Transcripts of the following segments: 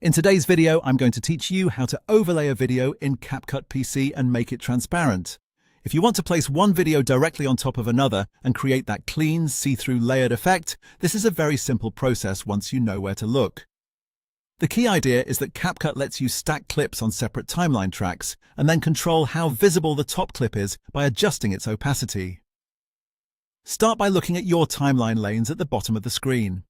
In today's video, I'm going to teach you how to overlay a video in CapCut PC and make it transparent. If you want to place one video directly on top of another and create that clean, see-through layered effect, this is a very simple process once you know where to look. The key idea is that CapCut lets you stack clips on separate timeline tracks and then control how visible the top clip is by adjusting its opacity. Start by looking at your timeline lanes at the bottom of the screen.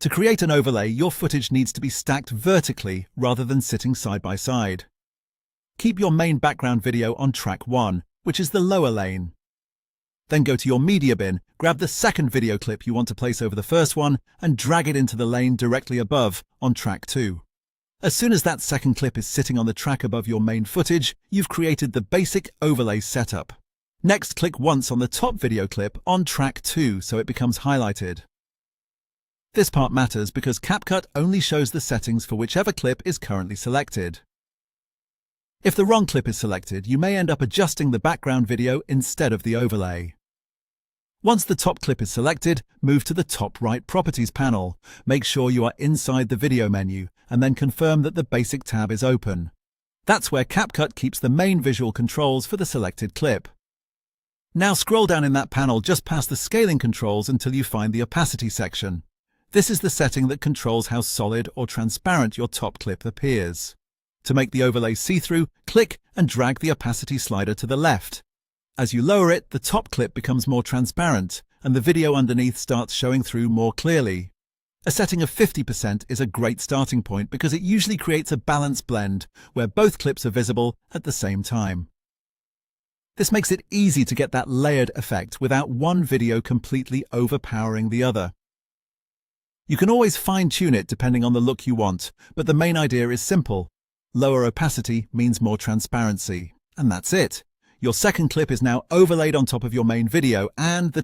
To create an overlay, your footage needs to be stacked vertically rather than sitting side by side. Keep your main background video on track 1, which is the lower lane. Then go to your media bin, grab the second video clip you want to place over the first one, and drag it into the lane directly above on track 2. As soon as that second clip is sitting on the track above your main footage, you've created the basic overlay setup. Next, click once on the top video clip on track 2 so it becomes highlighted. This part matters because CapCut only shows the settings for whichever clip is currently selected. If the wrong clip is selected, you may end up adjusting the background video instead of the overlay. Once the top clip is selected, move to the top right Properties panel. Make sure you are inside the video menu, and then confirm that the Basic tab is open. That's where CapCut keeps the main visual controls for the selected clip. Now scroll down in that panel just past the scaling controls until you find the opacity section. This is the setting that controls how solid or transparent your top clip appears. To make the overlay see-through, click and drag the opacity slider to the left. As you lower it, the top clip becomes more transparent, and the video underneath starts showing through more clearly. A setting of 50% is a great starting point because it usually creates a balanced blend where both clips are visible at the same time. This makes it easy to get that layered effect without one video completely overpowering the other. You can always fine-tune it depending on the look you want, but the main idea is simple. Lower opacity means more transparency. And that's it. Your second clip is now overlaid on top of your main video, and the